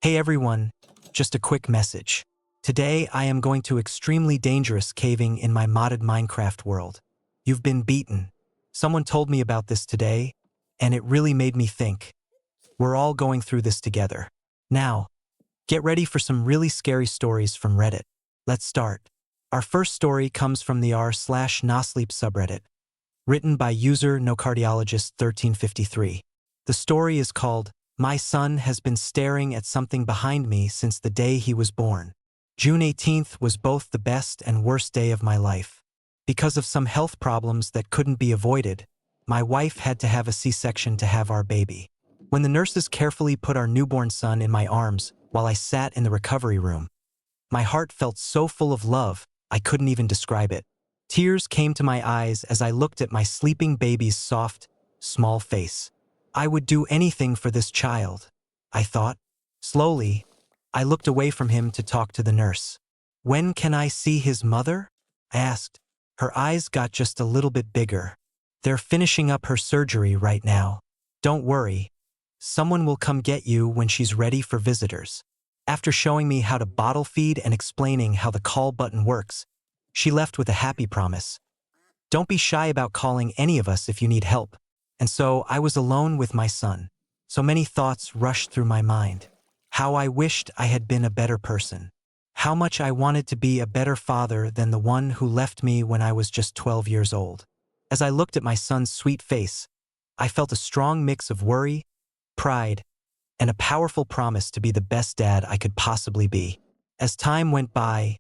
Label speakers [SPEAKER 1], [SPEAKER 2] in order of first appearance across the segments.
[SPEAKER 1] Hey everyone, just a quick message. Today I am going to extremely dangerous caving in my modded Minecraft world. You've been beaten. Someone told me about this today, and it really made me think. We're all going through this together. Now, get ready for some really scary stories from Reddit. Let's start. Our first story comes from the r/nosleep subreddit, written by user NoCardiologist1353. The story is called, "My son has been staring at something behind me since the day he was born. June 18th was both the best and worst day of my life. Because of some health problems that couldn't be avoided, my wife had to have a C-section to have our baby. When the nurses carefully put our newborn son in my arms while I sat in the recovery room, my heart felt so full of love, I couldn't even describe it. Tears came to my eyes as I looked at my sleeping baby's soft, small face. I would do anything for this child, I thought. Slowly, I looked away from him to talk to the nurse. "When can I see his mother?" I asked. Her eyes got just a little bit bigger. "They're finishing up her surgery right now. Don't worry. Someone will come get you when she's ready for visitors." After showing me how to bottle feed and explaining how the call button works, she left with a happy promise. "Don't be shy about calling any of us if you need help." And so I was alone with my son. So many thoughts rushed through my mind. How I wished I had been a better person. How much I wanted to be a better father than the one who left me when I was just 12 years old. As I looked at my son's sweet face, I felt a strong mix of worry, pride, and a powerful promise to be the best dad I could possibly be. As time went by,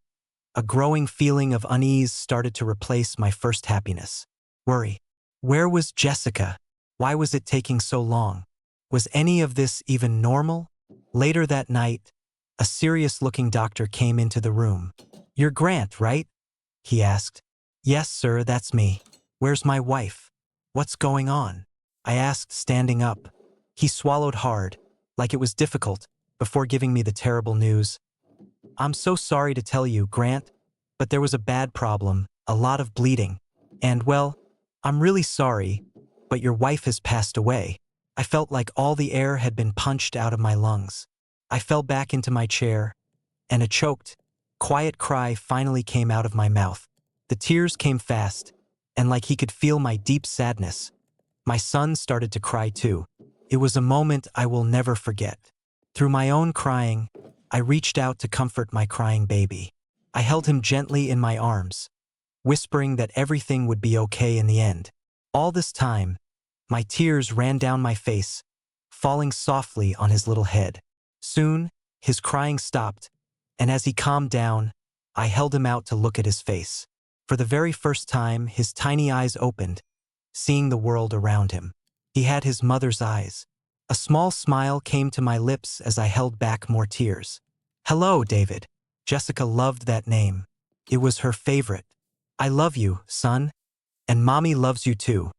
[SPEAKER 1] a growing feeling of unease started to replace my first happiness. Worry. Where was Jessica? Why was it taking so long? Was any of this even normal? Later that night, a serious-looking doctor came into the room. "You're Grant, right?" he asked. "Yes, sir, that's me. Where's my wife? What's going on?" I asked, standing up. He swallowed hard, like it was difficult, before giving me the terrible news. "I'm so sorry to tell you, Grant, but there was a bad problem, a lot of bleeding. And, well, I'm really sorry, but your wife has passed away." I felt like all the air had been punched out of my lungs. I fell back into my chair, and a choked, quiet cry finally came out of my mouth. The tears came fast, and like he could feel my deep sadness. My son started to cry too. It was a moment I will never forget. Through my own crying, I reached out to comfort my crying baby. I held him gently in my arms, whispering that everything would be okay in the end. All this time, my tears ran down my face, falling softly on his little head. Soon, his crying stopped, and as he calmed down, I held him out to look at his face. For the very first time, his tiny eyes opened, seeing the world around him. He had his mother's eyes. A small smile came to my lips as I held back more tears. "Hello, David." Jessica loved that name. It was her favorite. "I love you, son. And Mommy loves you too."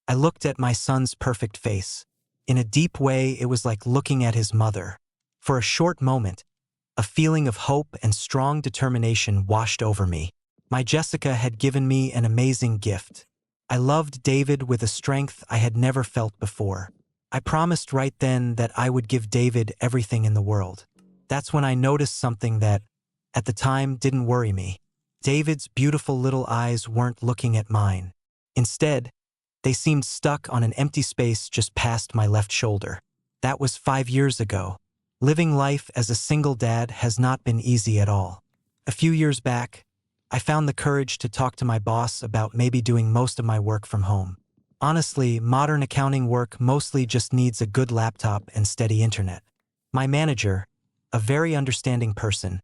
[SPEAKER 1] I looked at my son's perfect face. In a deep way, it was like looking at his mother. For a short moment, a feeling of hope and strong determination washed over me. My Jessica had given me an amazing gift. I loved David with a strength I had never felt before. I promised right then that I would give David everything in the world. That's when I noticed something that, at the time, didn't worry me. David's beautiful little eyes weren't looking at mine. Instead, they seemed stuck on an empty space just past my left shoulder. That was 5 years ago. Living life as a single dad has not been easy at all. A few years back, I found the courage to talk to my boss about maybe doing most of my work from home. Honestly, modern accounting work mostly just needs a good laptop and steady internet. My manager, a very understanding person,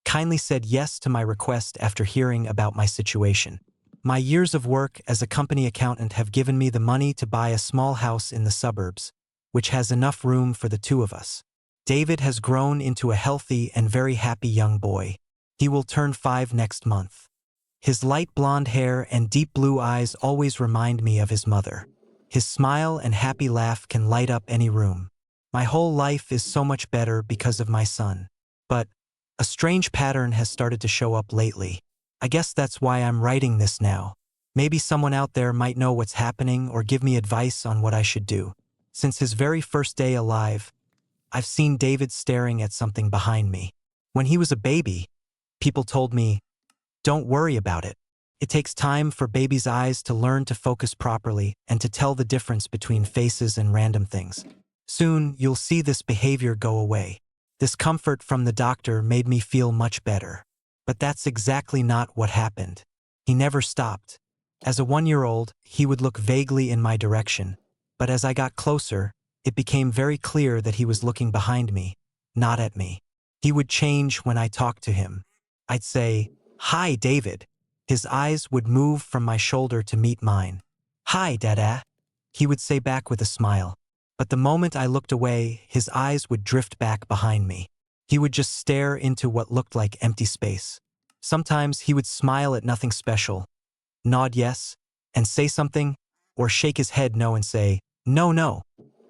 [SPEAKER 1] kindly said yes to my request after hearing about my situation. My years of work as a company accountant have given me the money to buy a small house in the suburbs, which has enough room for the two of us. David has grown into a healthy and very happy young boy. He will turn 5 next month. His light blonde hair and deep blue eyes always remind me of his mother. His smile and happy laugh can light up any room. My whole life is so much better because of my son. But a strange pattern has started to show up lately. I guess that's why I'm writing this now. Maybe someone out there might know what's happening or give me advice on what I should do. Since his very first day alive, I've seen David staring at something behind me. When he was a baby, people told me, don't worry about it. It takes time for babies' eyes to learn to focus properly and to tell the difference between faces and random things. Soon, you'll see this behavior go away. This comfort from the doctor made me feel much better. But that's exactly not what happened. He never stopped. As a 1-year-old, he would look vaguely in my direction. But as I got closer, it became very clear that he was looking behind me, not at me. He would change when I talked to him. I'd say, "Hi, David." His eyes would move from my shoulder to meet mine. "Hi, Dada," he would say back with a smile. But the moment I looked away, his eyes would drift back behind me. He would just stare into what looked like empty space. Sometimes he would smile at nothing special, nod yes, and say something, or shake his head no and say, "No, no."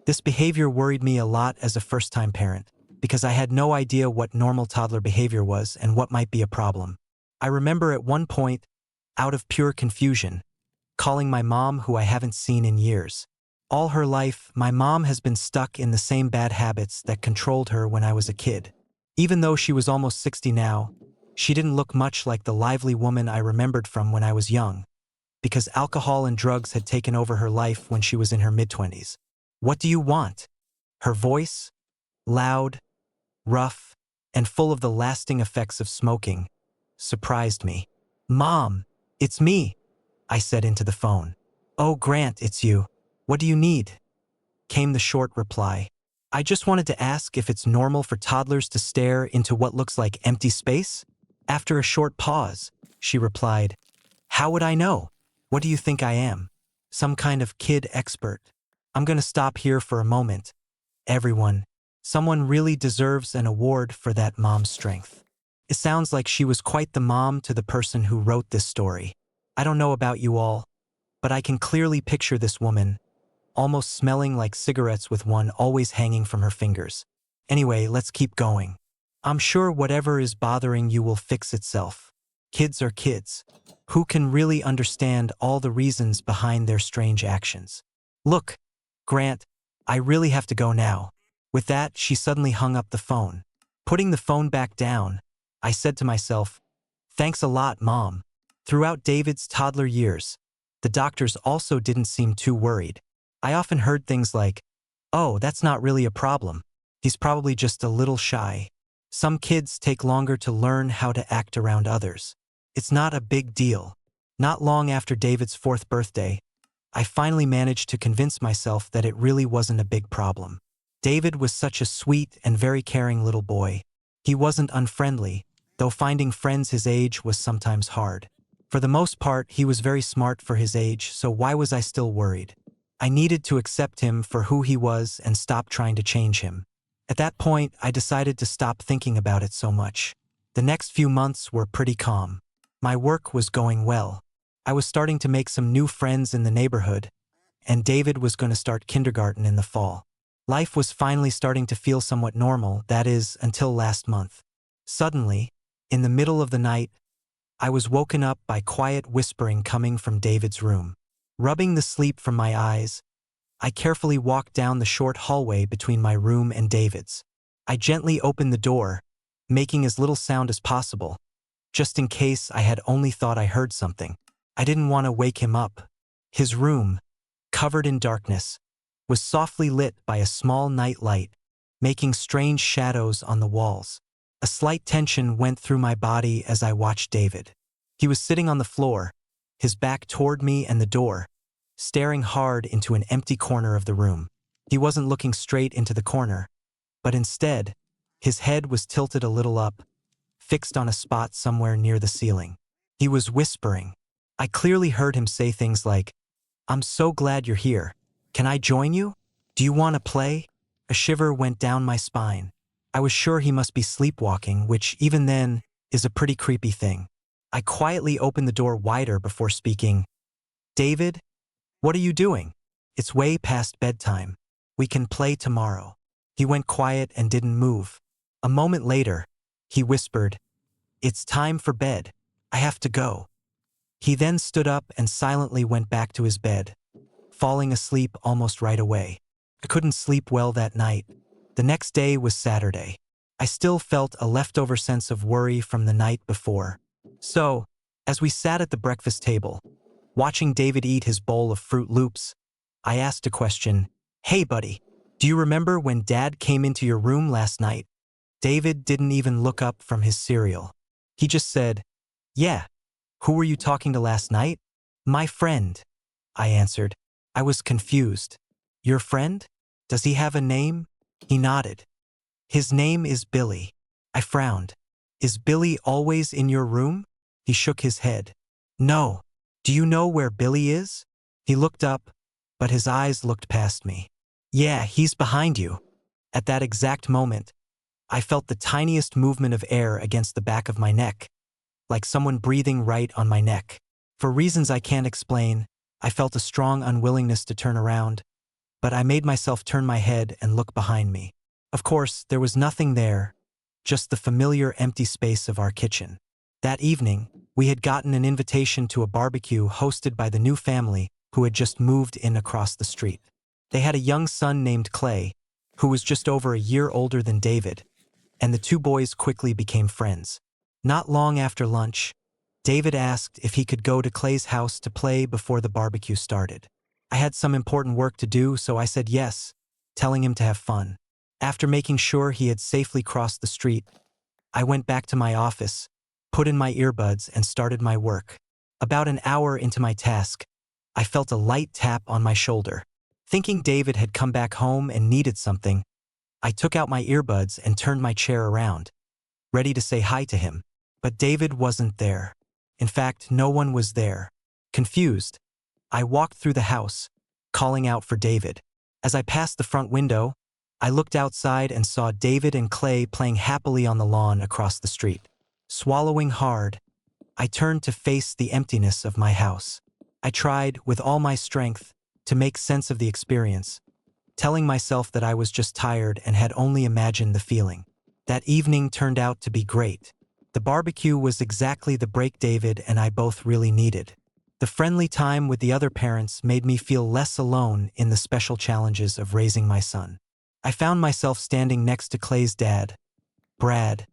[SPEAKER 1] This behavior worried me a lot as a first-time parent, because I had no idea what normal toddler behavior was and what might be a problem. I remember at one point, out of pure confusion, calling my mom who I haven't seen in years. All her life, my mom has been stuck in the same bad habits that controlled her when I was a kid. Even though she was almost 60 now, she didn't look much like the lively woman I remembered from when I was young, because alcohol and drugs had taken over her life when she was in her mid-20s. "What do you want?" Her voice, loud, rough, and full of the lasting effects of smoking, surprised me. "Mom, it's me," I said into the phone. "Oh, Grant, it's you. What do you need?" Came the short reply. "I just wanted to ask if it's normal for toddlers to stare into what looks like empty space?" After a short pause, she replied, "How would I know? What do you think I am? Some kind of kid expert?" I'm gonna stop here for a moment. Everyone, someone really deserves an award for that mom's strength. It sounds like she was quite the mom to the person who wrote this story. I don't know about you all, but I can clearly picture this woman, almost smelling like cigarettes with one always hanging from her fingers. Anyway, let's keep going. I'm sure whatever is bothering you will fix itself. Kids are kids. Who can really understand all the reasons behind their strange actions? Look, Grant, I really have to go now. With that, she suddenly hung up the phone. Putting the phone back down, I said to myself, "Thanks a lot, Mom." Throughout David's toddler years, the doctors also didn't seem too worried. I often heard things like, "Oh, that's not really a problem. He's probably just a little shy." Some kids take longer to learn how to act around others. It's not a big deal. Not long after David's 4th birthday, I finally managed to convince myself that it really wasn't a big problem. David was such a sweet and very caring little boy. He wasn't unfriendly, though finding friends his age was sometimes hard. For the most part, he was very smart for his age, so why was I still worried? I needed to accept him for who he was and stop trying to change him. At that point, I decided to stop thinking about it so much. The next few months were pretty calm. My work was going well. I was starting to make some new friends in the neighborhood, and David was going to start kindergarten in the fall. Life was finally starting to feel somewhat normal, that is, until last month. Suddenly, in the middle of the night, I was woken up by quiet whispering coming from David's room. Rubbing the sleep from my eyes, I carefully walked down the short hallway between my room and David's. I gently opened the door, making as little sound as possible, just in case I had only thought I heard something. I didn't want to wake him up. His room, covered in darkness, was softly lit by a small night light, making strange shadows on the walls. A slight tension went through my body as I watched David. He was sitting on the floor, his back toward me and the door, staring hard into an empty corner of the room. He wasn't looking straight into the corner, but instead, his head was tilted a little up, fixed on a spot somewhere near the ceiling. He was whispering. I clearly heard him say things like, "I'm so glad you're here. Can I join you? Do you want to play?" A shiver went down my spine. I was sure he must be sleepwalking, which, even then, is a pretty creepy thing. I quietly opened the door wider before speaking. "David, what are you doing? It's way past bedtime. We can play tomorrow." He went quiet and didn't move. A moment later, he whispered, "It's time for bed. I have to go." He then stood up and silently went back to his bed, falling asleep almost right away. I couldn't sleep well that night. The next day was Saturday. I still felt a leftover sense of worry from the night before. So, as we sat at the breakfast table, watching David eat his bowl of Fruit Loops, I asked a question. "Hey buddy, do you remember when Dad came into your room last night?" David didn't even look up from his cereal. He just said, "Yeah. Who were you talking to last night?" "My friend," I answered. I was confused. "Your friend? Does he have a name?" He nodded. "His name is Billy." I frowned. "Is Billy always in your room?" He shook his head. "No. Do you know where Billy is?" He looked up, but his eyes looked past me. "Yeah, he's behind you." At that exact moment, I felt the tiniest movement of air against the back of my neck, like someone breathing right on my neck. For reasons I can't explain, I felt a strong unwillingness to turn around, but I made myself turn my head and look behind me. Of course, there was nothing there, just the familiar empty space of our kitchen. That evening, we had gotten an invitation to a barbecue hosted by the new family who had just moved in across the street. They had a young son named Clay, who was just over a year older than David, and the two boys quickly became friends. Not long after lunch, David asked if he could go to Clay's house to play before the barbecue started. I had some important work to do, so I said yes, telling him to have fun. After making sure he had safely crossed the street, I went back to my office, put in my earbuds, and started my work. About an hour into my task, I felt a light tap on my shoulder. Thinking David had come back home and needed something, I took out my earbuds and turned my chair around, ready to say hi to him. But David wasn't there. In fact, no one was there. Confused, I walked through the house, calling out for David. As I passed the front window, I looked outside and saw David and Clay playing happily on the lawn across the street. Swallowing hard, I turned to face the emptiness of my house. I tried, with all my strength, to make sense of the experience, telling myself that I was just tired and had only imagined the feeling. That evening turned out to be great. The barbecue was exactly the break David and I both really needed. The friendly time with the other parents made me feel less alone in the special challenges of raising my son. I found myself standing next to Clay's dad, Brad,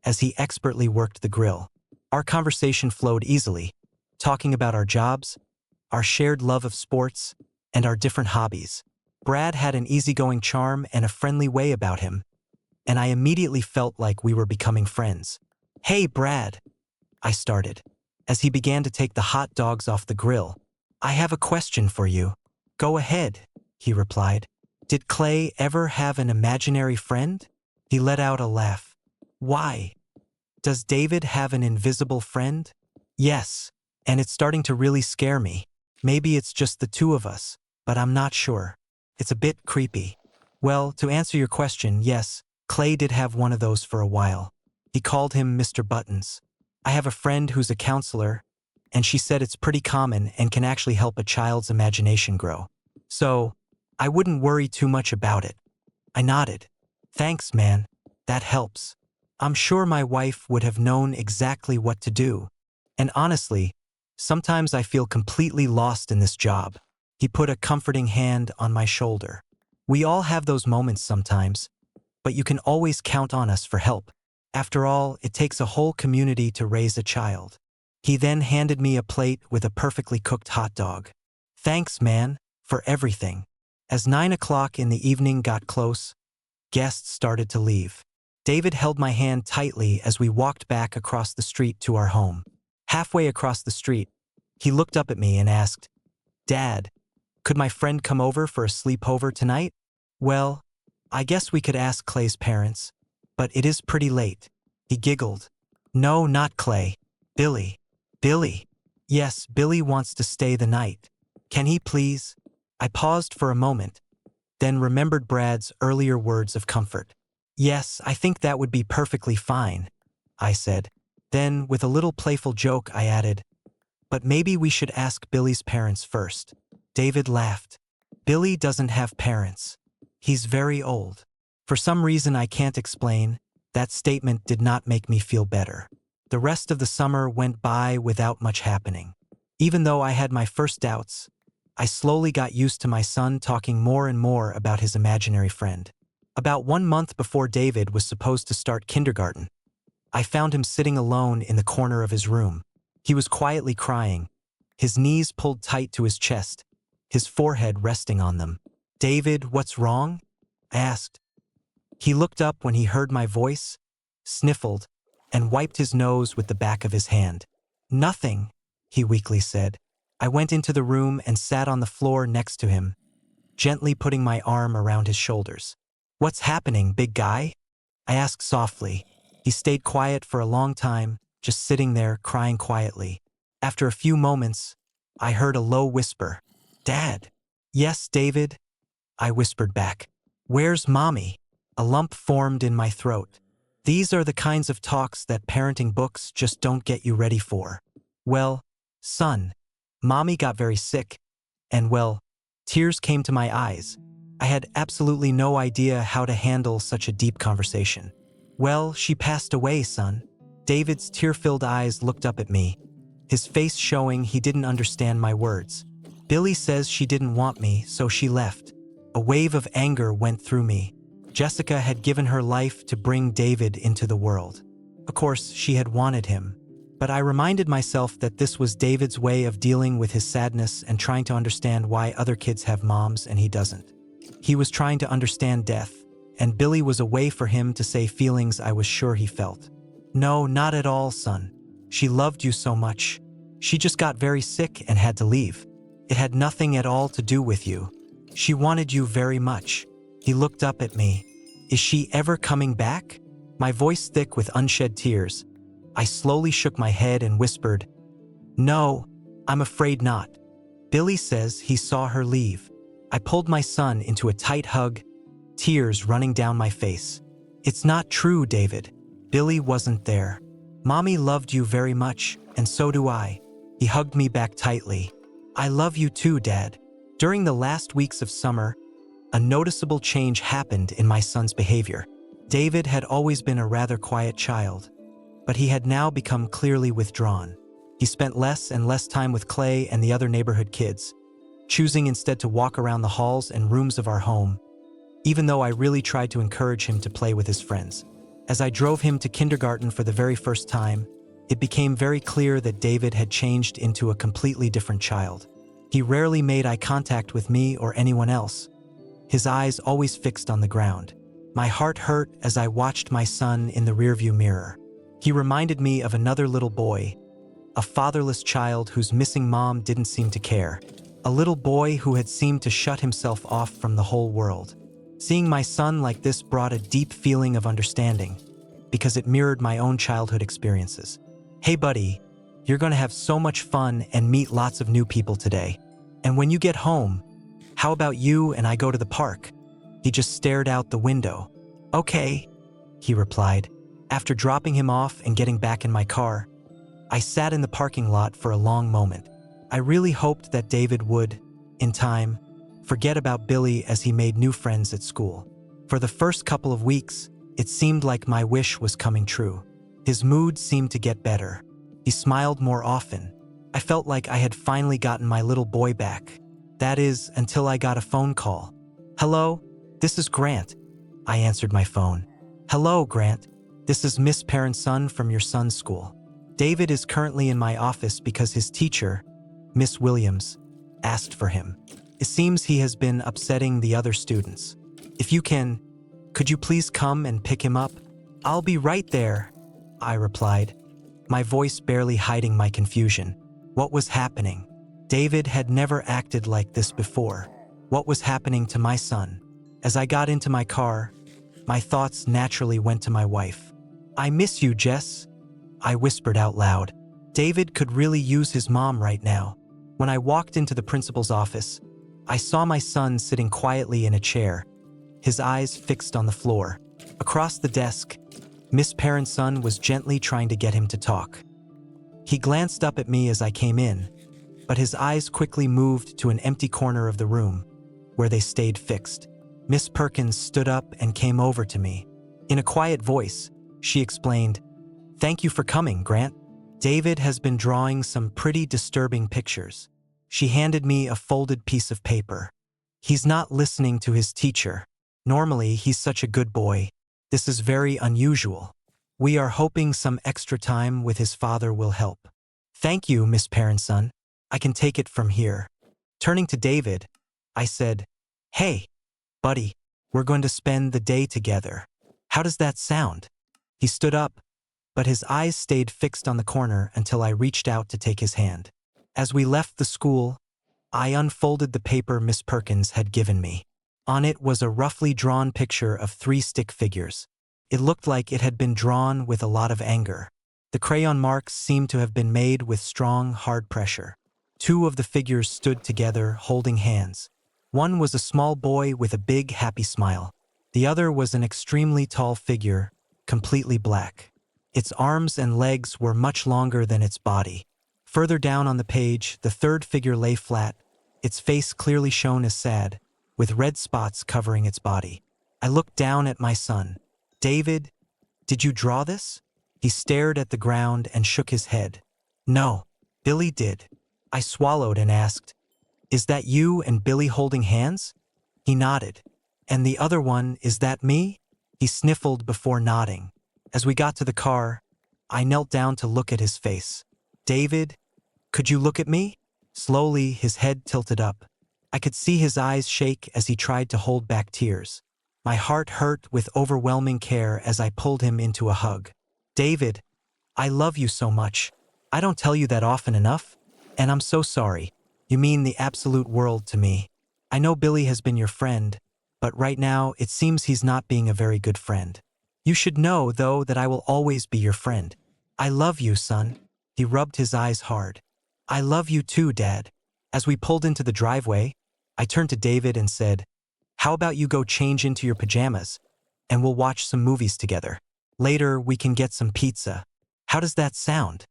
[SPEAKER 1] as he expertly worked the grill. Our conversation flowed easily, talking about our jobs, our shared love of sports, and our different hobbies. Brad had an easygoing charm and a friendly way about him, and I immediately felt like we were becoming friends. "Hey, Brad," I started, as he began to take the hot dogs off the grill. "I have a question for you." "Go ahead," he replied. "Did Clay ever have an imaginary friend?" He let out a laugh. "Why? Does David have an invisible friend?" "Yes, and it's starting to really scare me. Maybe it's just the two of us, but I'm not sure. It's a bit creepy." "Well, to answer your question, yes, Clay did have one of those for a while. He called him Mr. Buttons. I have a friend who's a counselor, and she said it's pretty common and can actually help a child's imagination grow. So, I wouldn't worry too much about it." I nodded. "Thanks, man. That helps. I'm sure my wife would have known exactly what to do. And honestly, sometimes I feel completely lost in this job." He put a comforting hand on my shoulder. "We all have those moments sometimes, but you can always count on us for help. After all, it takes a whole community to raise a child." He then handed me a plate with a perfectly cooked hot dog. "Thanks, man, for everything." As 9 o'clock in the evening got close, guests started to leave. David held my hand tightly as we walked back across the street to our home. Halfway across the street, he looked up at me and asked, "Dad, could my friend come over for a sleepover tonight?" "Well, I guess we could ask Clay's parents, but it is pretty late." He giggled. "No, not Clay. Billy." "Billy?" "Yes, Billy wants to stay the night. Can he please?" I paused for a moment, then remembered Brad's earlier words of comfort. "Yes, I think that would be perfectly fine," I said. Then, with a little playful joke, I added, "But maybe we should ask Billy's parents first." David laughed. "Billy doesn't have parents. He's very old." For some reason I can't explain, that statement did not make me feel better. The rest of the summer went by without much happening. Even though I had my first doubts, I slowly got used to my son talking more and more about his imaginary friend. About 1 month before David was supposed to start kindergarten, I found him sitting alone in the corner of his room. He was quietly crying, his knees pulled tight to his chest, his forehead resting on them. "David, what's wrong?" I asked. He looked up when he heard my voice, sniffled, and wiped his nose with the back of his hand. "Nothing," he weakly said. I went into the room and sat on the floor next to him, gently putting my arm around his shoulders. "What's happening, big guy?" I asked softly. He stayed quiet for a long time, just sitting there, crying quietly. After a few moments, I heard a low whisper. "Dad." "Yes, David," I whispered back. "Where's Mommy?" A lump formed in my throat. These are the kinds of talks that parenting books just don't get you ready for. "Well, son, Mommy got very sick, and well," tears came to my eyes. I had absolutely no idea how to handle such a deep conversation. "Well, she passed away, son." David's tear-filled eyes looked up at me, his face showing he didn't understand my words. "Billy says she didn't want me, so she left." A wave of anger went through me. Jessica had given her life to bring David into the world. Of course, she had wanted him. But I reminded myself that this was David's way of dealing with his sadness and trying to understand why other kids have moms and he doesn't. He was trying to understand death, and Billy was a way for him to say feelings I was sure he felt. "No, not at all, son. She loved you so much. She just got very sick and had to leave. It had nothing at all to do with you. She wanted you very much." He looked up at me. "Is she ever coming back?" My voice thick with unshed tears. I slowly shook my head and whispered, "No, I'm afraid not. Billy says he saw her leave." I pulled my son into a tight hug, tears running down my face. "It's not true, David. Billy wasn't there. Mommy loved you very much, and so do I." He hugged me back tightly. "I love you too, Dad." During the last weeks of summer, a noticeable change happened in my son's behavior. David had always been a rather quiet child, but he had now become clearly withdrawn. He spent less and less time with Clay and the other neighborhood kids, choosing instead to walk around the halls and rooms of our home, even though I really tried to encourage him to play with his friends. As I drove him to kindergarten for the very first time, it became very clear that David had changed into a completely different child. He rarely made eye contact with me or anyone else, his eyes always fixed on the ground. My heart hurt as I watched my son in the rearview mirror. He reminded me of another little boy, a fatherless child whose missing mom didn't seem to care, a little boy who had seemed to shut himself off from the whole world. Seeing my son like this brought a deep feeling of understanding, because it mirrored my own childhood experiences. "Hey buddy, you're gonna have so much fun and meet lots of new people today. And when you get home, how about you and I go to the park?" He just stared out the window. "Okay," he replied. After dropping him off and getting back in my car, I sat in the parking lot for a long moment. I really hoped that David would, in time, forget about Billy as he made new friends at school. For the first couple of weeks, it seemed like my wish was coming true. His mood seemed to get better. He smiled more often. I felt like I had finally gotten my little boy back. That is, until I got a phone call. "Hello, this is Grant." I answered my phone. "Hello, Grant. This is Miss Parent's son from your son's school. David is currently in my office because his teacher, Miss Williams, asked for him. It seems he has been upsetting the other students. If you can, could you please come and pick him up?" "I'll be right there," I replied, my voice barely hiding my confusion. What was happening? David had never acted like this before. What was happening to my son? As I got into my car, my thoughts naturally went to my wife. "I miss you, Jess," I whispered out loud. David could really use his mom right now. When I walked into the principal's office, I saw my son sitting quietly in a chair, his eyes fixed on the floor. Across the desk, Miss Parent's son was gently trying to get him to talk. He glanced up at me as I came in, but his eyes quickly moved to an empty corner of the room, where they stayed fixed. Miss Perkins stood up and came over to me. In a quiet voice, she explained, "Thank you for coming, Grant. David has been drawing some pretty disturbing pictures." She handed me a folded piece of paper. "He's not listening to his teacher," Normally, he's such a good boy. This is very unusual. We are hoping some extra time with his father will help. Thank you, Miss Parentson. I can take it from here. Turning to David, I said, Hey, buddy, we're going to spend the day together. How does that sound? He stood up, but his eyes stayed fixed on the corner until I reached out to take his hand. As we left the school, I unfolded the paper Miss Perkins had given me. On it was a roughly drawn picture of 3 stick figures. It looked like it had been drawn with a lot of anger. The crayon marks seemed to have been made with strong, hard pressure. 2 of the figures stood together, holding hands. One was a small boy with a big, happy smile. The other was an extremely tall figure, completely black. Its arms and legs were much longer than its body. Further down on the page, the 3rd figure lay flat, its face clearly shown as sad, with red spots covering its body. I looked down at my son. David, did you draw this? He stared at the ground and shook his head. No, Billy did. I swallowed and asked, Is that you and Billy holding hands? He nodded. And the other one, is that me? He sniffled before nodding. As we got to the car, I knelt down to look at his face. David, could you look at me? Slowly, his head tilted up. I could see his eyes shake as he tried to hold back tears. My heart hurt with overwhelming care as I pulled him into a hug. David, I love you so much. I don't tell you that often enough, and I'm so sorry. You mean the absolute world to me. I know Billy has been your friend, but right now it seems he's not being a very good friend. You should know, though, that I will always be your friend. I love you, son. He rubbed his eyes hard. I love you too, Dad. As we pulled into the driveway, I turned to David and said, How about you go change into your pajamas, and we'll watch some movies together. Later, we can get some pizza. How does that sound?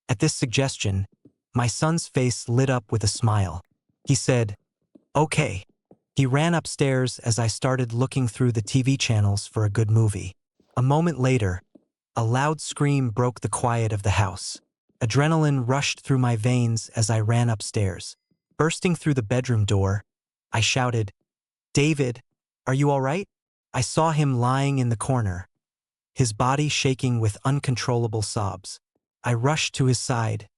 [SPEAKER 1] At this suggestion, my son's face lit up with a smile. He said, Okay. He ran upstairs as I started looking through the TV channels for a good movie. A moment later, a loud scream broke the quiet of the house. Adrenaline rushed through my veins as I ran upstairs. Bursting through the bedroom door, I shouted, David, are you all right? I saw him lying in the corner, his body shaking with uncontrollable sobs. I rushed to his side,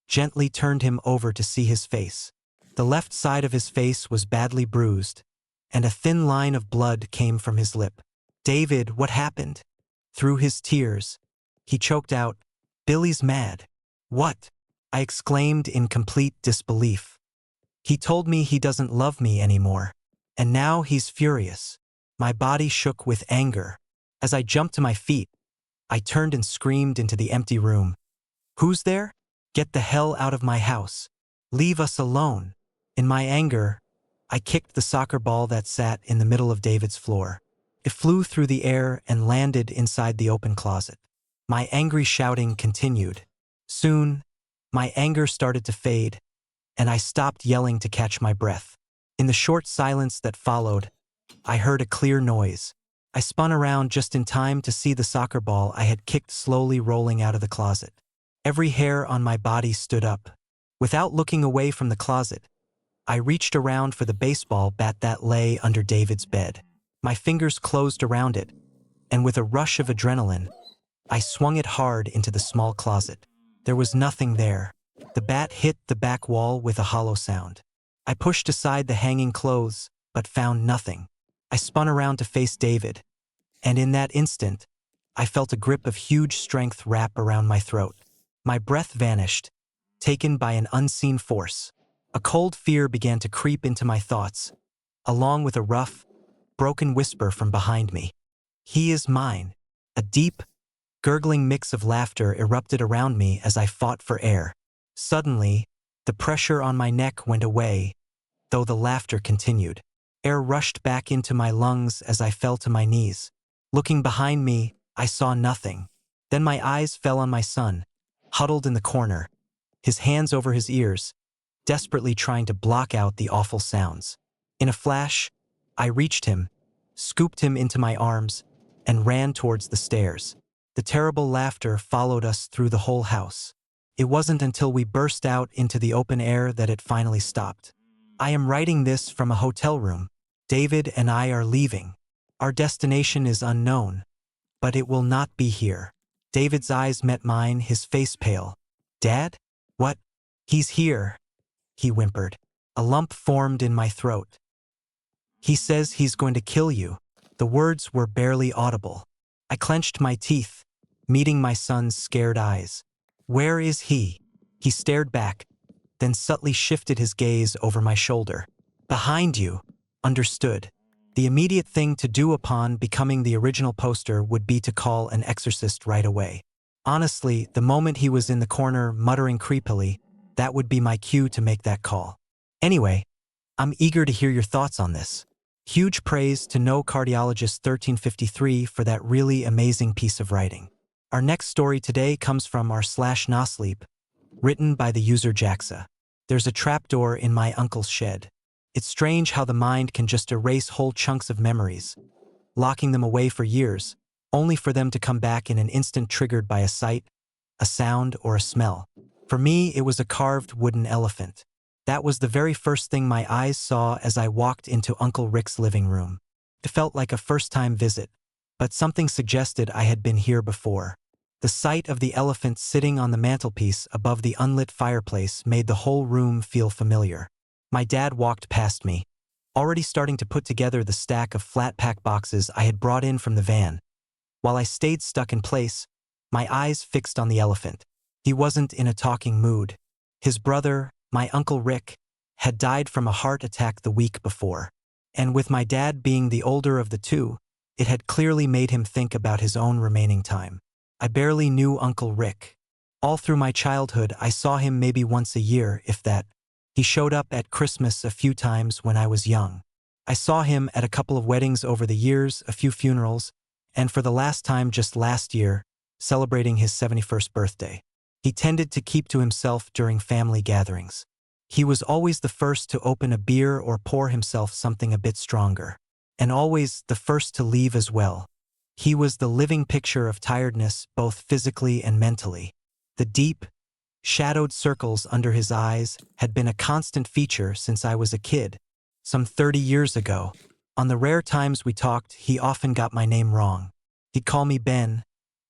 [SPEAKER 1] gently turned him over to see his face. The left side of his face was badly bruised, and a thin line of blood came from his lip. David, what happened? Through his tears, he choked out, Billy's mad. What? I exclaimed in complete disbelief. He told me he doesn't love me anymore, and now he's furious. My body shook with anger. As I jumped to my feet, I turned and screamed into the empty room. Who's there? Get the hell out of my house. Leave us alone. In my anger, I kicked the soccer ball that sat in the middle of David's floor. It flew through the air and landed inside the open closet. My angry shouting continued. Soon, my anger started to fade, and I stopped yelling to catch my breath. In the short silence that followed, I heard a clear noise. I spun around just in time to see the soccer ball I had kicked slowly rolling out of the closet. Every hair on my body stood up. Without looking away from the closet, I reached around for the baseball bat that lay under David's bed. My fingers closed around it, and with a rush of adrenaline, I swung it hard into the small closet. There was nothing there. The bat hit the back wall with a hollow sound. I pushed aside the hanging clothes, but found nothing. I spun around to face David, and in that instant, I felt a grip of huge strength wrap around my throat. My breath vanished, taken by an unseen force. A cold fear began to creep into my thoughts, along with a rough, broken whisper from behind me. He is mine. A deep, gurgling mix of laughter erupted around me as I fought for air. Suddenly, the pressure on my neck went away, though the laughter continued. Air rushed back into my lungs as I fell to my knees. Looking behind me, I saw nothing. Then my eyes fell on my son, huddled in the corner, his hands over his ears, desperately trying to block out the awful sounds. In a flash, I reached him, scooped him into my arms, and ran towards the stairs. The terrible laughter followed us through the whole house. It wasn't until we burst out into the open air that it finally stopped. I am writing this from a hotel room. David and I are leaving. Our destination is unknown, but it will not be here. David's eyes met mine, his face pale. Dad? What? He's here, he whimpered. A lump formed in my throat. He says he's going to kill you. The words were barely audible. I clenched my teeth, meeting my son's scared eyes. Where is he? He stared back, then subtly shifted his gaze over my shoulder. Behind you. Understood. The immediate thing to do upon becoming the original poster would be to call an exorcist right away. Honestly, the moment he was in the corner muttering creepily, that would be my cue to make that call. Anyway, I'm eager to hear your thoughts on this. Huge praise to No Cardiologist 1353 for that really amazing piece of writing. Our next story today comes from r/nosleep, written by the user Jaxa. There's a trapdoor in my uncle's shed. It's strange how the mind can just erase whole chunks of memories, locking them away for years, only for them to come back in an instant triggered by a sight, a sound, or a smell. For me, it was a carved wooden elephant. That was the very first thing my eyes saw as I walked into Uncle Rick's living room. It felt like a first-time visit, but something suggested I had been here before. The sight of the elephant sitting on the mantelpiece above the unlit fireplace made the whole room feel familiar. My dad walked past me, already starting to put together the stack of flat-pack boxes I had brought in from the van. While I stayed stuck in place, my eyes fixed on the elephant. He wasn't in a talking mood. His brother, my Uncle Rick, had died from a heart attack the week before. And with my dad being the older of the two, it had clearly made him think about his own remaining time. I barely knew Uncle Rick. All through my childhood, I saw him maybe once a year, if that. He showed up at Christmas a few times when I was young. I saw him at a couple of weddings over the years, a few funerals, and for the last time just last year, celebrating his 71st birthday. He tended to keep to himself during family gatherings. He was always the first to open a beer or pour himself something a bit stronger, and always the first to leave as well. He was the living picture of tiredness, both physically and mentally. The deep, shadowed circles under his eyes had been a constant feature since I was a kid. Some 30 years ago, on the rare times we talked, he often got my name wrong. He'd call me Ben,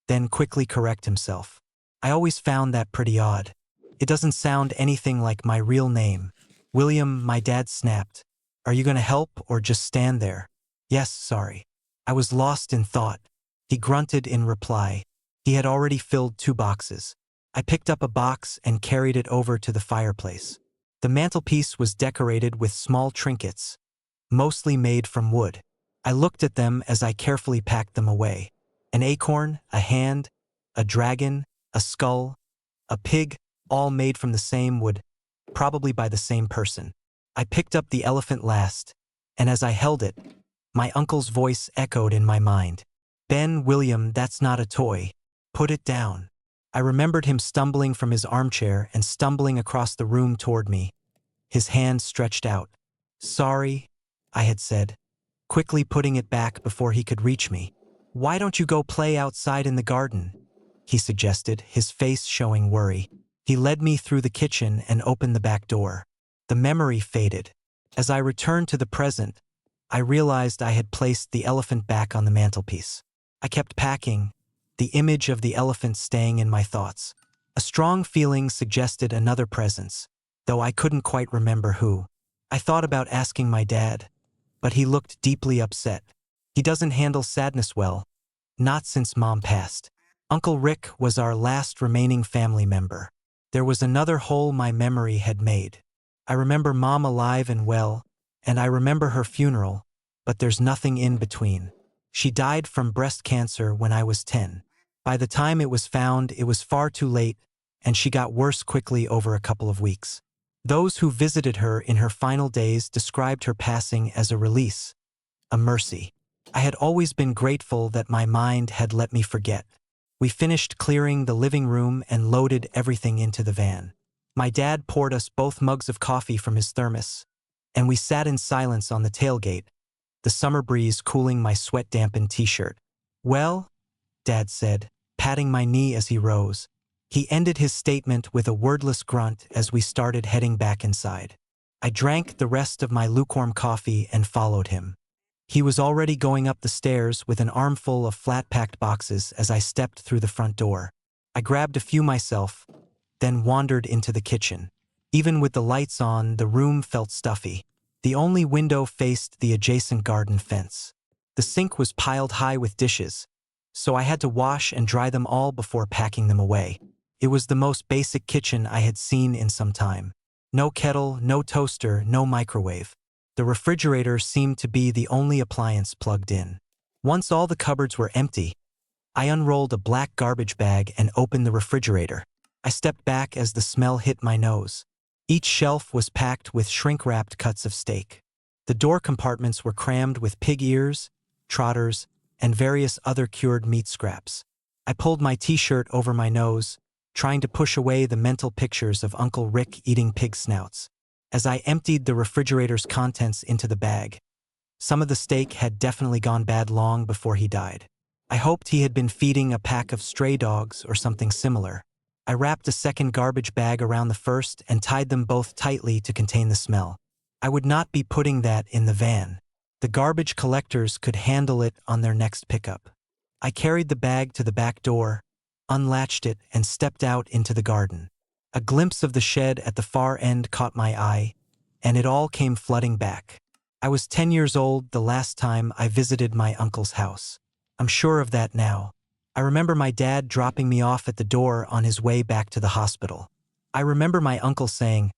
[SPEAKER 1] then quickly correct himself. I always found that pretty odd. It doesn't sound anything like my real name. William, my dad snapped. Are you going to help or just stand there? Yes, sorry. I was lost in thought. He grunted in reply. He had already filled 2 boxes. I picked up a box and carried it over to the fireplace. The mantelpiece was decorated with small trinkets, mostly made from wood. I looked at them as I carefully packed them away. An acorn, a hand, a dragon, a skull, a pig, all made from the same wood, probably by the same person. I picked up the elephant last, and as I held it, my uncle's voice echoed in my mind. Ben, William, that's not a toy. Put it down. I remembered him stumbling from his armchair and stumbling across the room toward me, his hand stretched out. Sorry, I had said, quickly putting it back before he could reach me. Why don't you go play outside in the garden? He suggested, his face showing worry. He led me through the kitchen and opened the back door. The memory faded. As I returned to the present, I realized I had placed the elephant back on the mantelpiece. I kept packing, the image of the elephant staying in my thoughts. A strong feeling suggested another presence, though I couldn't quite remember who. I thought about asking my dad, but he looked deeply upset. He doesn't handle sadness well, not since Mom passed. Uncle Rick was our last remaining family member. There was another hole my memory had made. I remember Mom alive and well, and I remember her funeral, but there's nothing in between. She died from breast cancer when I was 10. By the time it was found, it was far too late, and she got worse quickly over a couple of weeks. Those who visited her in her final days described her passing as a release, a mercy. I had always been grateful that my mind had let me forget. We finished clearing the living room and loaded everything into the van. My dad poured us both mugs of coffee from his thermos, and we sat in silence on the tailgate, the summer breeze cooling my sweat-dampened t-shirt. Well, Dad said, patting my knee as he rose. He ended his statement with a wordless grunt as we started heading back inside. I drank the rest of my lukewarm coffee and followed him. He was already going up the stairs with an armful of flat-packed boxes as I stepped through the front door. I grabbed a few myself, then wandered into the kitchen. Even with the lights on, the room felt stuffy. The only window faced the adjacent garden fence. The sink was piled high with dishes, so I had to wash and dry them all before packing them away. It was the most basic kitchen I had seen in some time. No kettle, no toaster, no microwave. The refrigerator seemed to be the only appliance plugged in. Once all the cupboards were empty, I unrolled a black garbage bag and opened the refrigerator. I stepped back as the smell hit my nose. Each shelf was packed with shrink-wrapped cuts of steak. The door compartments were crammed with pig ears, trotters, and various other cured meat scraps. I pulled my t-shirt over my nose, trying to push away the mental pictures of Uncle Rick eating pig snouts. As I emptied the refrigerator's contents into the bag, some of the steak had definitely gone bad long before he died. I hoped he had been feeding a pack of stray dogs or something similar. I wrapped a second garbage bag around the first and tied them both tightly to contain the smell. I would not be putting that in the van. The garbage collectors could handle it on their next pickup. I carried the bag to the back door, unlatched it, and stepped out into the garden. A glimpse of the shed at the far end caught my eye, and it all came flooding back. I was 10 years old the last time I visited my uncle's house. I'm sure of that now. I remember my dad dropping me off at the door on his way back to the hospital. I remember my uncle saying,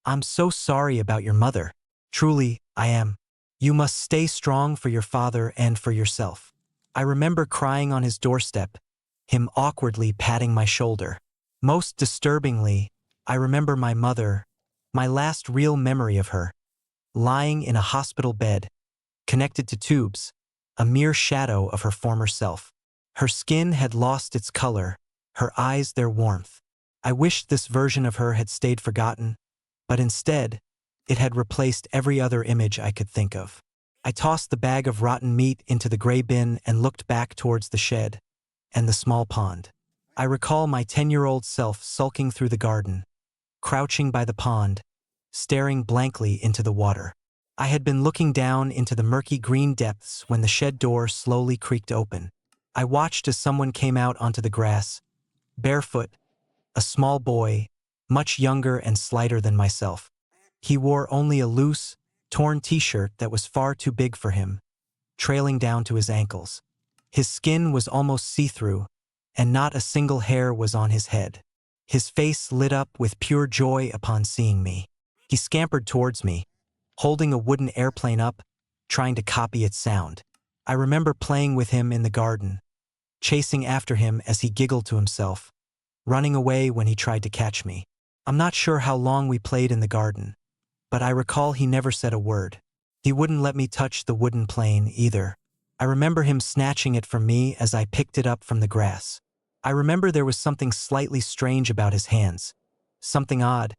[SPEAKER 1] "I'm so sorry about your mother. Truly, I am. You must stay strong for your father and for yourself." I remember crying on his doorstep, him awkwardly patting my shoulder. Most disturbingly, I remember my mother, my last real memory of her, lying in a hospital bed, connected to tubes, a mere shadow of her former self. Her skin had lost its color, her eyes their warmth. I wished this version of her had stayed forgotten, but instead, it had replaced every other image I could think of. I tossed the bag of rotten meat into the gray bin and looked back towards the shed and the small pond. I recall my 10-year-old self sulking through the garden, crouching by the pond, staring blankly into the water. I had been looking down into the murky green depths when the shed door slowly creaked open. I watched as someone came out onto the grass, barefoot, a small boy, much younger and slighter than myself. He wore only a loose, torn t-shirt that was far too big for him, trailing down to his ankles. His skin was almost see-through, and not a single hair was on his head. His face lit up with pure joy upon seeing me. He scampered towards me, holding a wooden airplane up, trying to copy its sound. I remember playing with him in the garden, chasing after him as he giggled to himself, running away when he tried to catch me. I'm not sure how long we played in the garden, but I recall he never said a word. He wouldn't let me touch the wooden plane either. I remember him snatching it from me as I picked it up from the grass. I remember there was something slightly strange about his hands, something odd,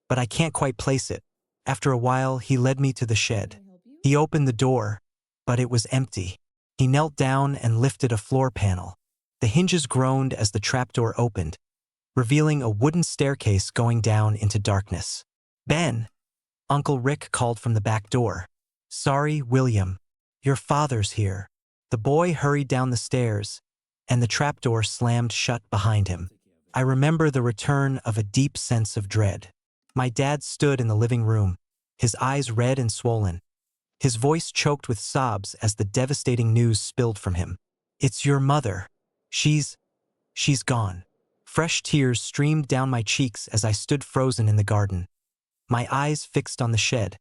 [SPEAKER 1] but I can't quite place it. After a while, he led me to the shed. He opened the door, but it was empty. He knelt down and lifted a floor panel. The hinges groaned as the trapdoor opened, revealing a wooden staircase going down into darkness. "Ben!" Uncle Rick called from the back door. "Sorry, William. Your father's here." The boy hurried down the stairs, and the trapdoor slammed shut behind him. I remember the return of a deep sense of dread. My dad stood in the living room, his eyes red and swollen, his voice choked with sobs as the devastating news spilled from him. "It's your mother. She's gone." Fresh tears streamed down my cheeks as I stood frozen in the garden, my eyes fixed on the shed,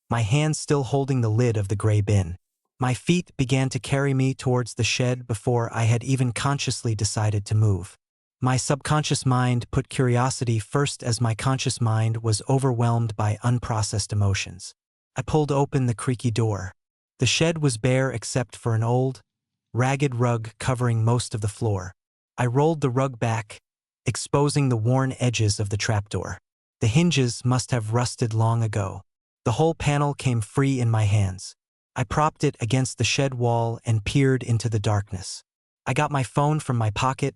[SPEAKER 1] my hands still holding the lid of the gray bin. My feet began to carry me towards the shed before I had even consciously decided to move. My subconscious mind put curiosity first as my conscious mind was overwhelmed by unprocessed emotions. I pulled open the creaky door. The shed was bare except for an old, ragged rug covering most of the floor. I rolled the rug back, exposing the worn edges of the trapdoor. The hinges must have rusted long ago. The whole panel came free in my hands. I propped it against the shed wall and peered into the darkness. I got my phone from my pocket,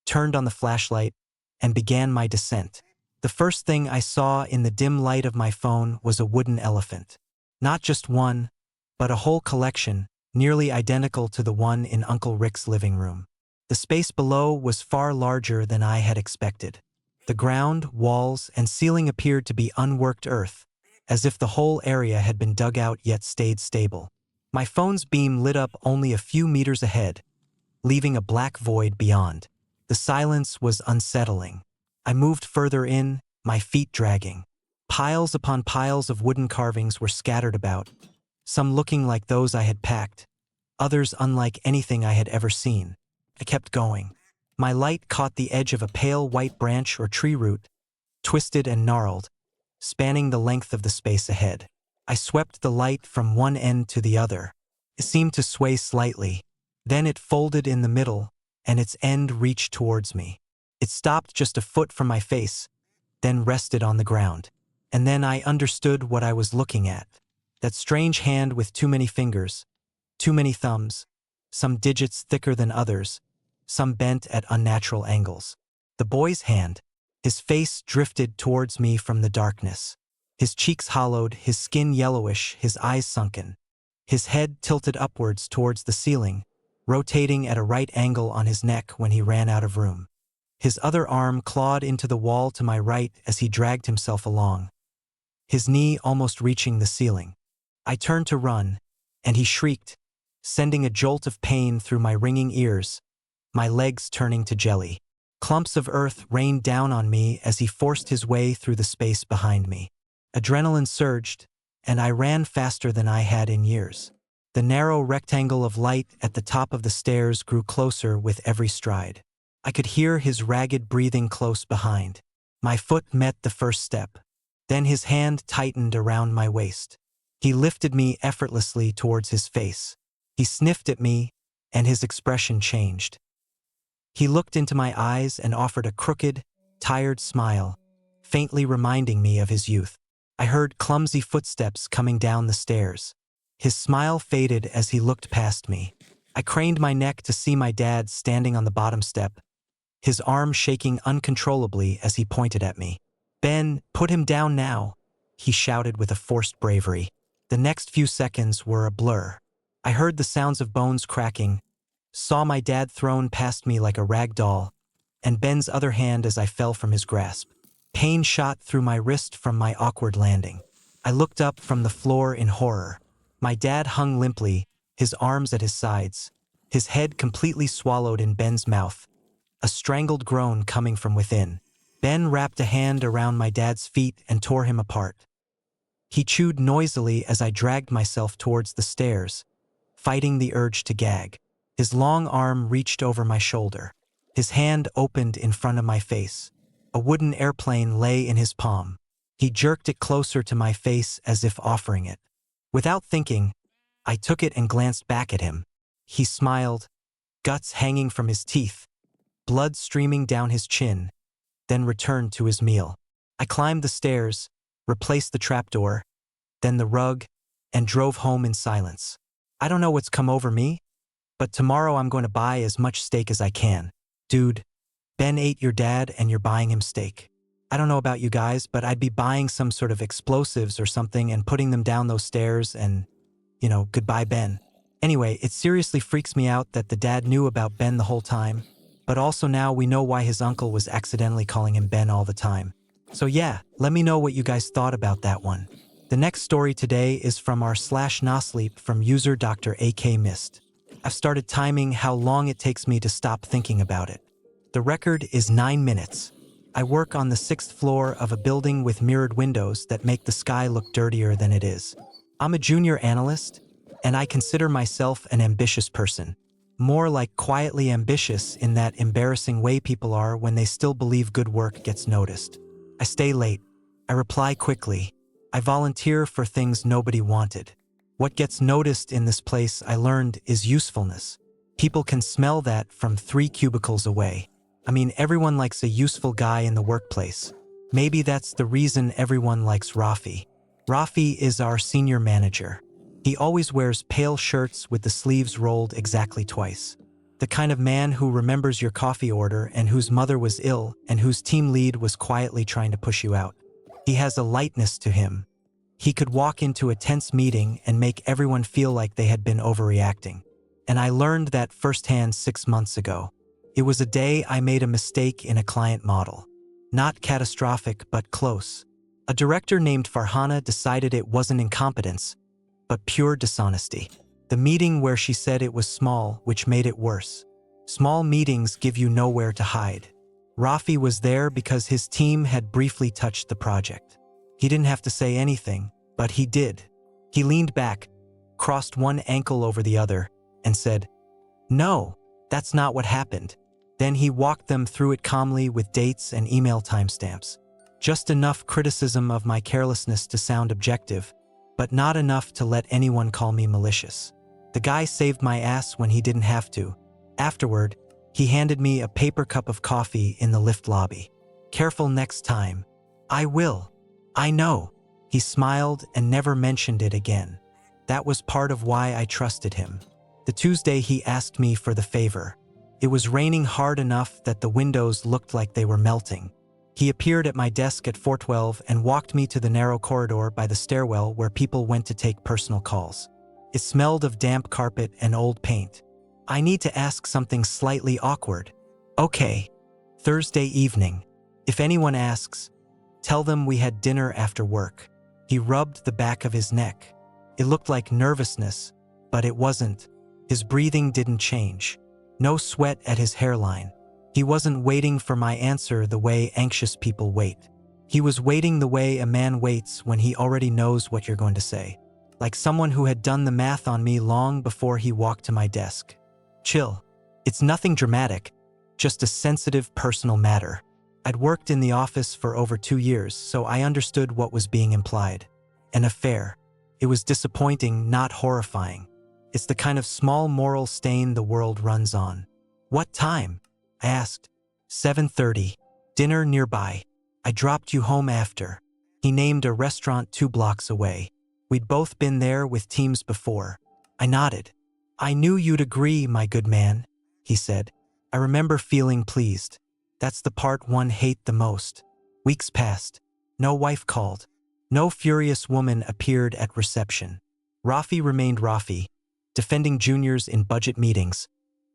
[SPEAKER 1] turned on the flashlight, and began my descent. The first thing I saw in the dim light of my phone was a wooden elephant. Not just one, but a whole collection, nearly identical to the one in Uncle Rick's living room. The space below was far larger than I had expected. The ground, walls, and ceiling appeared to be unworked earth, as if the whole area had been dug out yet stayed stable. My phone's beam lit up only a few meters ahead, leaving a black void beyond. The silence was unsettling. I moved further in, my feet dragging. Piles upon piles of wooden carvings were scattered about, some looking like those I had packed, others unlike anything I had ever seen. I kept going. My light caught the edge of a pale white branch or tree root, twisted and gnarled, spanning the length of the space ahead. I swept the light from one end to the other. It seemed to sway slightly. Then it folded in the middle, and its end reached towards me. It stopped just a foot from my face, then rested on the ground. And then I understood what I was looking at. That strange hand with too many fingers, too many thumbs, some digits thicker than others, some bent at unnatural angles. The boy's hand. His face drifted towards me from the darkness. His cheeks hollowed, his skin yellowish, his eyes sunken. His head tilted upwards towards the ceiling, rotating at a right angle on his neck when he ran out of room. His other arm clawed into the wall to my right as he dragged himself along, his knee almost reaching the ceiling. I turned to run, and he shrieked, sending a jolt of pain through my ringing ears, my legs turning to jelly. Clumps of earth rained down on me as he forced his way through the space behind me. Adrenaline surged, and I ran faster than I had in years. The narrow rectangle of light at the top of the stairs grew closer with every stride. I could hear his ragged breathing close behind. My foot met the first step. Then his hand tightened around my waist. He lifted me effortlessly towards his face. He sniffed at me, and his expression changed. He looked into my eyes and offered a crooked, tired smile, faintly reminding me of his youth. I heard clumsy footsteps coming down the stairs. His smile faded as he looked past me. I craned my neck to see my dad standing on the bottom step, his arm shaking uncontrollably as he pointed at me. "Ben, put him down now," he shouted with a forced bravery. The next few seconds were a blur. I heard the sounds of bones cracking, saw my dad thrown past me like a rag doll, and Ben's other hand as I fell from his grasp. Pain shot through my wrist from my awkward landing. I looked up from the floor in horror. My dad hung limply, his arms at his sides, his head completely swallowed in Ben's mouth, a strangled groan coming from within. Ben wrapped a hand around my dad's feet and tore him apart. He chewed noisily as I dragged myself towards the stairs, fighting the urge to gag. His long arm reached over my shoulder. His hand opened in front of my face. A wooden airplane lay in his palm. He jerked it closer to my face as if offering it. Without thinking, I took it and glanced back at him. He smiled, guts hanging from his teeth, blood streaming down his chin, then returned to his meal. I climbed the stairs, replaced the trapdoor, then the rug, and drove home in silence. I don't know what's come over me, but tomorrow I'm going to buy as much steak as I can. Dude, Ben ate your dad and you're buying him steak. I don't know about you guys, but I'd be buying some sort of explosives or something and putting them down those stairs and, goodbye Ben. Anyway, it seriously freaks me out that the dad knew about Ben the whole time, but also now we know why his uncle was accidentally calling him Ben all the time. So yeah, let me know what you guys thought about that one. The next story today is from r/nosleep from user Dr. AK Mist. I've started timing how long it takes me to stop thinking about it. The record is 9 minutes. I work on the 6th floor of a building with mirrored windows that make the sky look dirtier than it is. I'm a junior analyst, and I consider myself an ambitious person. More like quietly ambitious in that embarrassing way people are when they still believe good work gets noticed. I stay late. I reply quickly. I volunteer for things nobody wanted. What gets noticed in this place, I learned, is usefulness. People can smell that from 3 cubicles away. I mean, everyone likes a useful guy in the workplace. Maybe that's the reason everyone likes Rafi. Rafi is our senior manager. He always wears pale shirts with the sleeves rolled exactly twice. The kind of man who remembers your coffee order and whose mother was ill and whose team lead was quietly trying to push you out. He has a lightness to him, He could walk into a tense meeting and make everyone feel like they had been overreacting. And I learned that firsthand 6 months ago. It was a day I made a mistake in a client model. Not catastrophic, but close. A director named Farhana decided it wasn't incompetence, but pure dishonesty. The meeting where she said it was small, which made it worse. Small meetings give you nowhere to hide. Rafi was there because his team had briefly touched the project. He didn't have to say anything, but he did. He leaned back, crossed one ankle over the other, and said, "No, that's not what happened." Then he walked them through it calmly with dates and email timestamps. Just enough criticism of my carelessness to sound objective, but not enough to let anyone call me malicious. The guy saved my ass when he didn't have to. Afterward, he handed me a paper cup of coffee in the lift lobby. "Careful next time." "I will." "I know." He smiled and never mentioned it again. That was part of why I trusted him. The Tuesday he asked me for the favor. It was raining hard enough that the windows looked like they were melting. He appeared at my desk at 4:12 and walked me to the narrow corridor by the stairwell where people went to take personal calls. It smelled of damp carpet and old paint. "I need to ask something slightly awkward." "Okay." "Thursday evening. If anyone asks, tell them we had dinner after work." He rubbed the back of his neck. It looked like nervousness, but it wasn't. His breathing didn't change. No sweat at his hairline. He wasn't waiting for my answer the way anxious people wait. He was waiting the way a man waits when he already knows what you're going to say. Like someone who had done the math on me long before he walked to my desk. "Chill. It's nothing dramatic, just a sensitive personal matter." I'd worked in the office for over 2 years, so I understood what was being implied. An affair. It was disappointing, not horrifying. It's the kind of small moral stain the world runs on. "What time?" I asked. 7:30. "Dinner nearby. I dropped you home after." He named a restaurant 2 blocks away. We'd both been there with teams before. I nodded. "I knew you'd agree, my good man," he said. I remember feeling pleased. That's the part one hates the most. Weeks passed. No wife called. No furious woman appeared at reception. Rafi remained Rafi, defending juniors in budget meetings,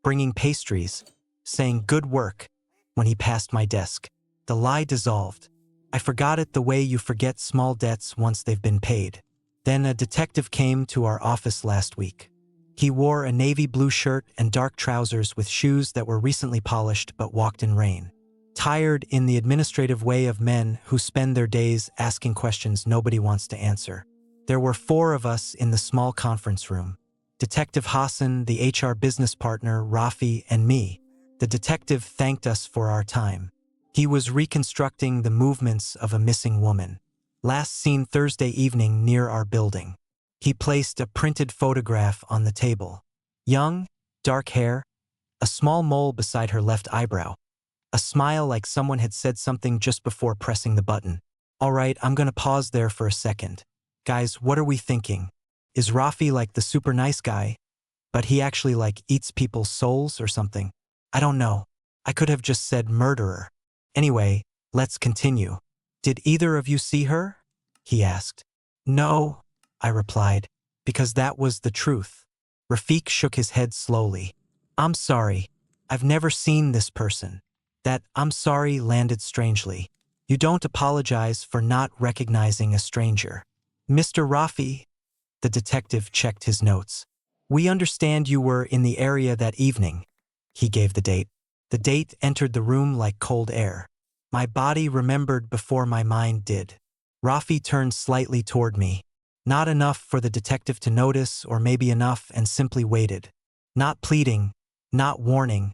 [SPEAKER 1] bringing pastries, saying "good work" when he passed my desk. The lie dissolved. I forgot it the way you forget small debts once they've been paid. Then a detective came to our office last week. He wore a navy blue shirt and dark trousers with shoes that were recently polished but walked in rain. Tired in the administrative way of men who spend their days asking questions nobody wants to answer. There were 4 of us in the small conference room. Detective Hassan, the HR business partner, Rafi, and me. The detective thanked us for our time. He was reconstructing the movements of a missing woman. Last seen Thursday evening near our building. He placed a printed photograph on the table. Young, dark hair, a small mole beside her left eyebrow. A smile like someone had said something just before pressing the button. All right, I'm gonna pause there for a second. Guys, what are we thinking? Is Rafi like the super nice guy, but he actually like eats people's souls or something? I don't know. I could have just said murderer. Anyway, let's continue. Did either of you see her? He asked. No, I replied, because that was the truth. Rafiq shook his head slowly. I'm sorry. I've never seen this person. That "I'm sorry" landed strangely. You don't apologize for not recognizing a stranger. Mr. Rafi, the detective checked his notes. We understand you were in the area that evening. He gave the date. The date entered the room like cold air. My body remembered before my mind did. Rafi turned slightly toward me. Not enough for the detective to notice, or maybe enough, and simply waited. Not pleading, not warning,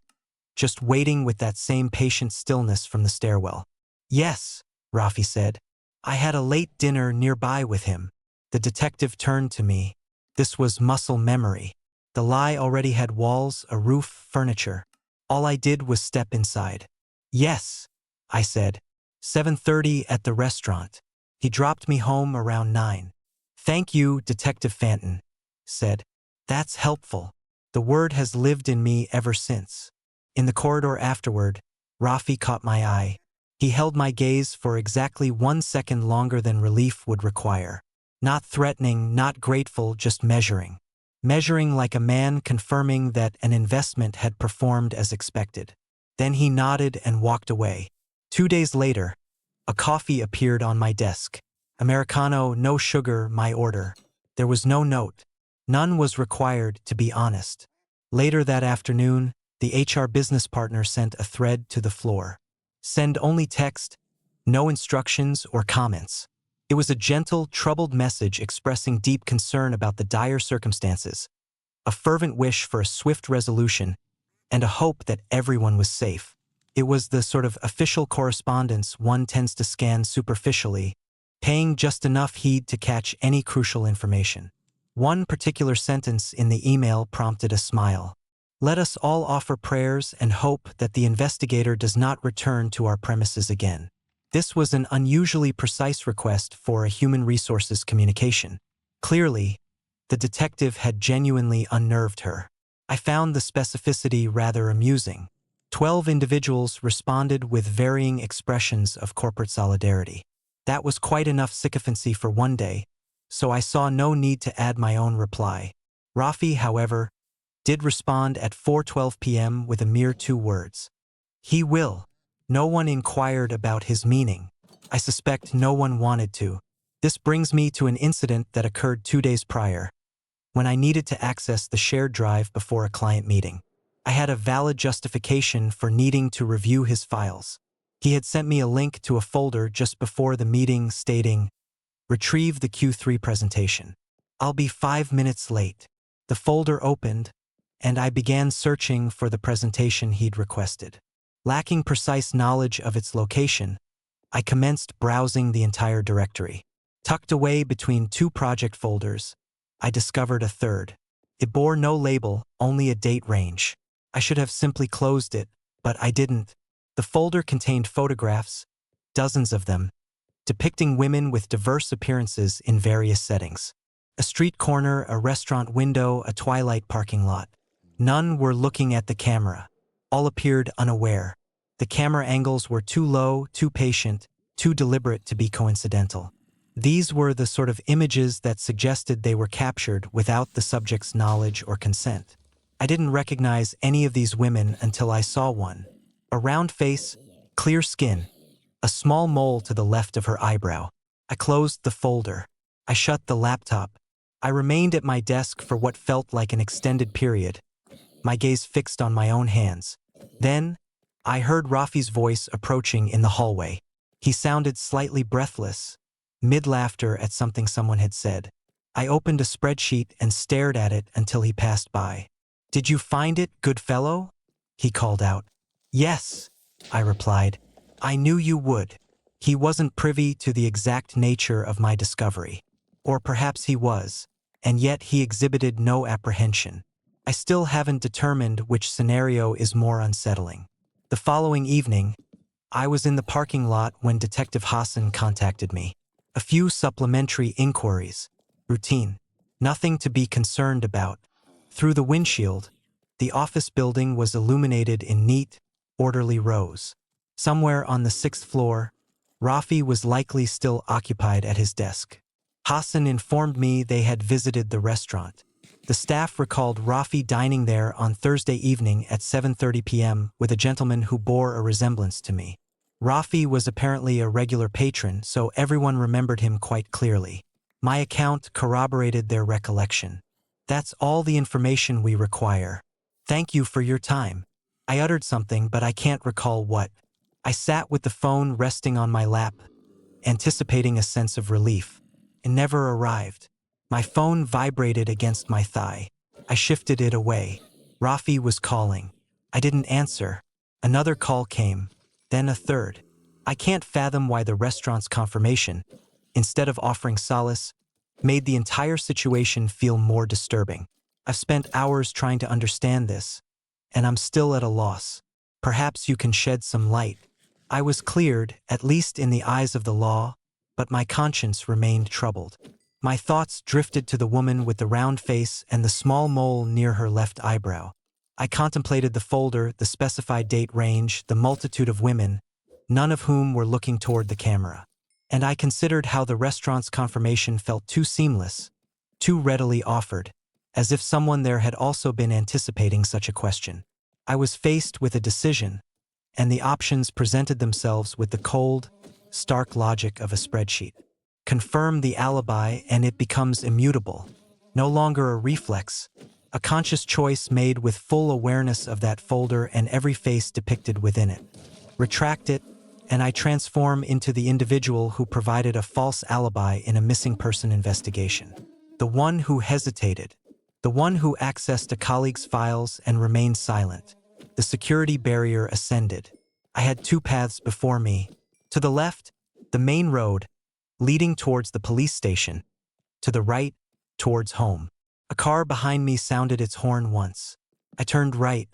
[SPEAKER 1] just waiting with that same patient stillness from the stairwell. Yes, Rafi said. I had a late dinner nearby with him. The detective turned to me. This was muscle memory. The lie already had walls, a roof, furniture. All I did was step inside. Yes, I said. 7:30 at the restaurant. He dropped me home around 9. Thank you, Detective Fanton, said. That's helpful. The word has lived in me ever since. In the corridor afterward, Rafi caught my eye. He held my gaze for exactly 1 second longer than relief would require. Not threatening, not grateful, just measuring. Measuring like a man confirming that an investment had performed as expected. Then he nodded and walked away. 2 days later, a coffee appeared on my desk. Americano, no sugar, my order. There was no note. None was required, to be honest. Later that afternoon, the HR business partner sent a thread to the floor. Send only text, no instructions or comments. It was a gentle, troubled message expressing deep concern about the dire circumstances, a fervent wish for a swift resolution, and a hope that everyone was safe. It was the sort of official correspondence one tends to scan superficially, paying just enough heed to catch any crucial information. One particular sentence in the email prompted a smile. Let us all offer prayers and hope that the investigator does not return to our premises again. This was an unusually precise request for a human resources communication. Clearly, the detective had genuinely unnerved her. I found the specificity rather amusing. 12 individuals responded with varying expressions of corporate solidarity. That was quite enough sycophancy for one day, so I saw no need to add my own reply. Rafi, however, did respond at 4:12 p.m. with a mere 2 words. He will. No one inquired about his meaning. I suspect no one wanted to. This brings me to an incident that occurred 2 days prior, when I needed to access the shared drive before a client meeting. I had a valid justification for needing to review his files. He had sent me a link to a folder just before the meeting stating, "Retrieve the Q3 presentation. I'll be 5 minutes late." The folder opened, and I began searching for the presentation he'd requested. Lacking precise knowledge of its location, I commenced browsing the entire directory. Tucked away between 2 project folders, I discovered a third. It bore no label, only a date range. I should have simply closed it, but I didn't. The folder contained photographs, dozens of them, depicting women with diverse appearances in various settings. A street corner, a restaurant window, a twilight parking lot. None were looking at the camera. All appeared unaware. The camera angles were too low, too patient, too deliberate to be coincidental. These were the sort of images that suggested they were captured without the subject's knowledge or consent. I didn't recognize any of these women until I saw one. A round face, clear skin, a small mole to the left of her eyebrow. I closed the folder. I shut the laptop. I remained at my desk for what felt like an extended period, my gaze fixed on my own hands. Then, I heard Rafi's voice approaching in the hallway. He sounded slightly breathless, mid-laughter at something someone had said. I opened a spreadsheet and stared at it until he passed by. "Did you find it, good fellow?" he called out. "Yes," I replied. "I knew you would." He wasn't privy to the exact nature of my discovery. Or perhaps he was, and yet he exhibited no apprehension. I still haven't determined which scenario is more unsettling. The following evening, I was in the parking lot when Detective Hassan contacted me. A few supplementary inquiries. Routine. Nothing to be concerned about. Through the windshield, the office building was illuminated in neat, orderly rows. Somewhere on the 6th floor, Rafi was likely still occupied at his desk. Hassan informed me they had visited the restaurant. The staff recalled Rafi dining there on Thursday evening at 7:30 p.m. with a gentleman who bore a resemblance to me. Rafi was apparently a regular patron, so everyone remembered him quite clearly. My account corroborated their recollection. That's all the information we require. Thank you for your time. I uttered something, but I can't recall what. I sat with the phone resting on my lap, anticipating a sense of relief. It never arrived. My phone vibrated against my thigh. I shifted it away. Rafi was calling. I didn't answer. Another call came, then a third. I can't fathom why the restaurant's confirmation, instead of offering solace, made the entire situation feel more disturbing. I've spent hours trying to understand this, and I'm still at a loss. Perhaps you can shed some light. I was cleared, at least in the eyes of the law, but my conscience remained troubled. My thoughts drifted to the woman with the round face and the small mole near her left eyebrow. I contemplated the folder, the specified date range, the multitude of women, none of whom were looking toward the camera. and I considered how the restaurant's confirmation felt too seamless, too readily offered, as if someone there had also been anticipating such a question. I was faced with a decision, and the options presented themselves with the cold, stark logic of a spreadsheet. Confirm the alibi and it becomes immutable, no longer a reflex, a conscious choice made with full awareness of that folder and every face depicted within it. Retract it, and I transform into the individual who provided a false alibi in a missing person investigation. The one who hesitated, the one who accessed a colleague's files and remained silent. The security barrier ascended. I had two paths before me. To the left, the main road, leading towards the police station. To the right, towards home. A car behind me sounded its horn once. I turned right.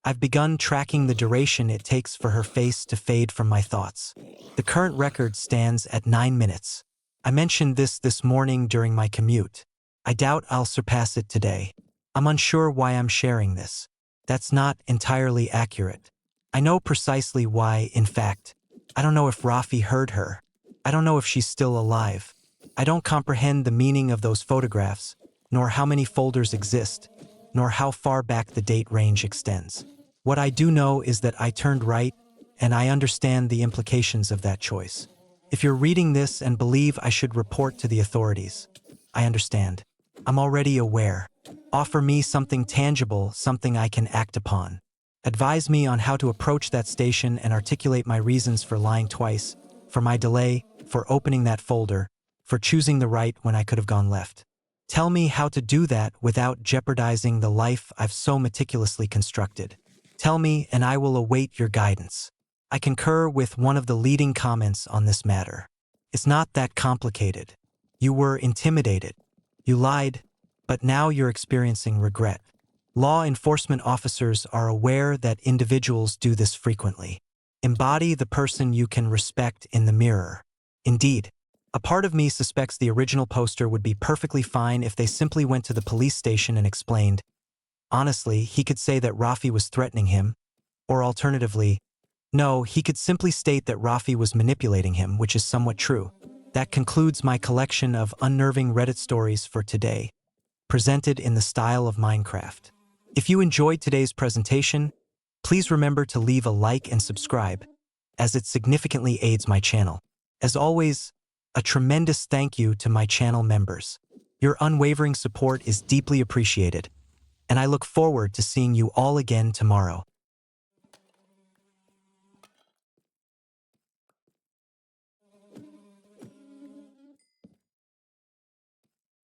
[SPEAKER 1] I've begun tracking the duration it takes for her face to fade from my thoughts. The current record stands at 9 minutes. I mentioned this morning during my commute. I doubt I'll surpass it today. I'm unsure why I'm sharing this. That's not entirely accurate. I know precisely why, in fact. I don't know if Rafi heard her. I don't know if she's still alive. I don't comprehend the meaning of those photographs, nor how many folders exist, nor how far back the date range extends. What I do know is that I turned right, and I understand the implications of that choice. If you're reading this and believe I should report to the authorities, I understand. I'm already aware. Offer me something tangible, something I can act upon. Advise me on how to approach that station and articulate my reasons for lying twice, for my delay, for opening that folder, for choosing the right when I could have gone left. Tell me how to do that without jeopardizing the life I've so meticulously constructed. Tell me, and I will await your guidance. I concur with one of the leading comments on this matter. It's not that complicated. You were intimidated. You lied, but now you're experiencing regret. Law enforcement officers are aware that individuals do this frequently. Embody the person you can respect in the mirror. Indeed, a part of me suspects the original poster would be perfectly fine if they simply went to the police station and explained. Honestly, he could say that Rafi was threatening him, or alternatively, no, he could simply state that Rafi was manipulating him, which is somewhat true. That concludes my collection of unnerving Reddit stories for today, presented in the style of Minecraft. If you enjoyed today's presentation, please remember to leave a like and subscribe, as it significantly aids my channel. As always, a tremendous thank you to my channel members. Your unwavering support is deeply appreciated, and I look forward to seeing you all again tomorrow.